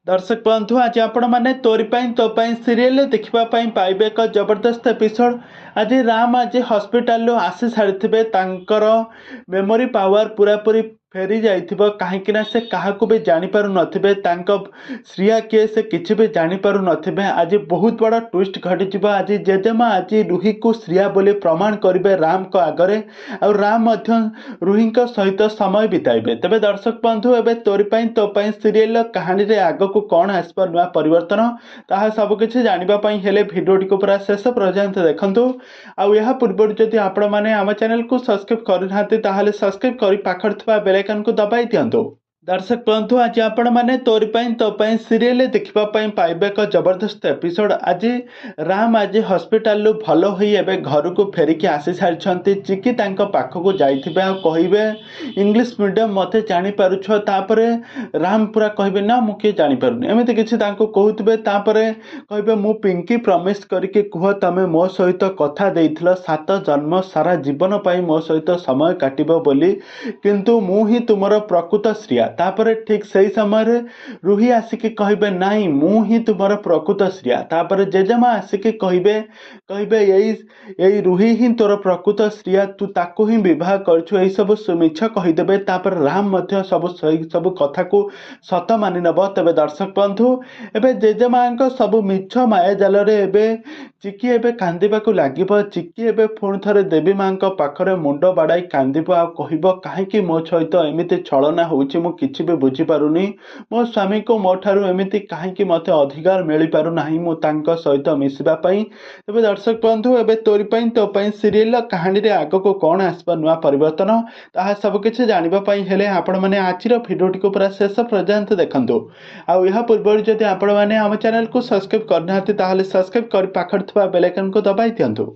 दर्शक बंधु आज आपण मैंने तोरी तो सीरियल देखा पाइबे एक जबरदस्त एपिसोड। आज राम आज हॉस्पिटल आसी सारी मेमोरी पावर पूरा पूरी फेरी जाइथिबो कहीं से क्या भी जापर न श्रिया किए से किसी भी जापर न आज बहुत बड़ा ट्विस्ट घटी आज जेजेमा आज रूही को श्रिया बोली प्रमाण करेंगे राम को आगरे और राम रूही सहित समय बिताइबे। तेरे दर्शक बंधु एवं तोरी तो सीरियल कहानी रे आग को कौन आसपर नुआ परिवर्तन ताहा सबकिछि जानिबापई हेले भिडियोटी को पूरा शेष पर्यंत देखंतु। आउ या पूर्व जदि आपण माने आम चैनल को सब्सक्राइब करनाते ताहाले सब्सक्राइब करी पाखर थवा बेल आइकन को दबाई दियंतु। दर्शक बंधु आज आपण मैंने तोरी तो सीरियल देखा पाइबे एक जबरदस्त एपिसोड। आज राम आज हॉस्पिटल भल हो घर को फेरिकी आसी सारी चिकी पाखक जाइए कहे इंग्लिश मीडियम मत जापारुछ राम पूरा कहे ना मुझे जापारूनी एमती किसी कहते कहे मु पिंकी प्रमिश करके कह तमें मो सहित कथा देइथिल 7 जन्म सारा जीवन मो सहित समय काटिबो बोली किंतु मु ही तुमर प्रकृत श्रिया। तापर ठीक सही समय रूही आसिक कहे नाई मु ही तुमर प्रकृत श्रिया। तापर जेजेमा आसिक कहे यही रूही ही तोर प्रकृत श्रिया तू ताकू ही विवाह करछु यही सब मिछ कहीदेवे। तापर राम सब कथा को सत मानि नब। तबे दर्शक बंधु एबे जेजेमा सब मिछ माया जाल रे चिकी एबे कांदिबाकू लागिबो। चिकी एबे पुणी थरे देवी माँ पाखरे मुंड बाड़ाई कांदिबो आ कहिबो काहेकि मो सहित एमिति छलना होउछि मु किछि भी बुझी पारुनी मो स्वामी को मो ठारू एमिति काहेकि मते अधिकार मिली पारु नाही मु तांको सहित मिसिबा पई। तबे दर्शक बंधु एबे तोरी तो सीरियल कहानी रे आगो को कोन आसबा नुआ परिवर्तन ताहा सब किछि जानिबा पई हेले आपण माने आजिर भिडियोटी को पूरा शेष पर्यंत देखंतु। आउ या पूर्व जदि आपण माने हम चैनल को सब्सक्राइब करनाते ताहाले सब्सक्राइब कर पाखर थवा बेल आइकन को दबाई दियंतु।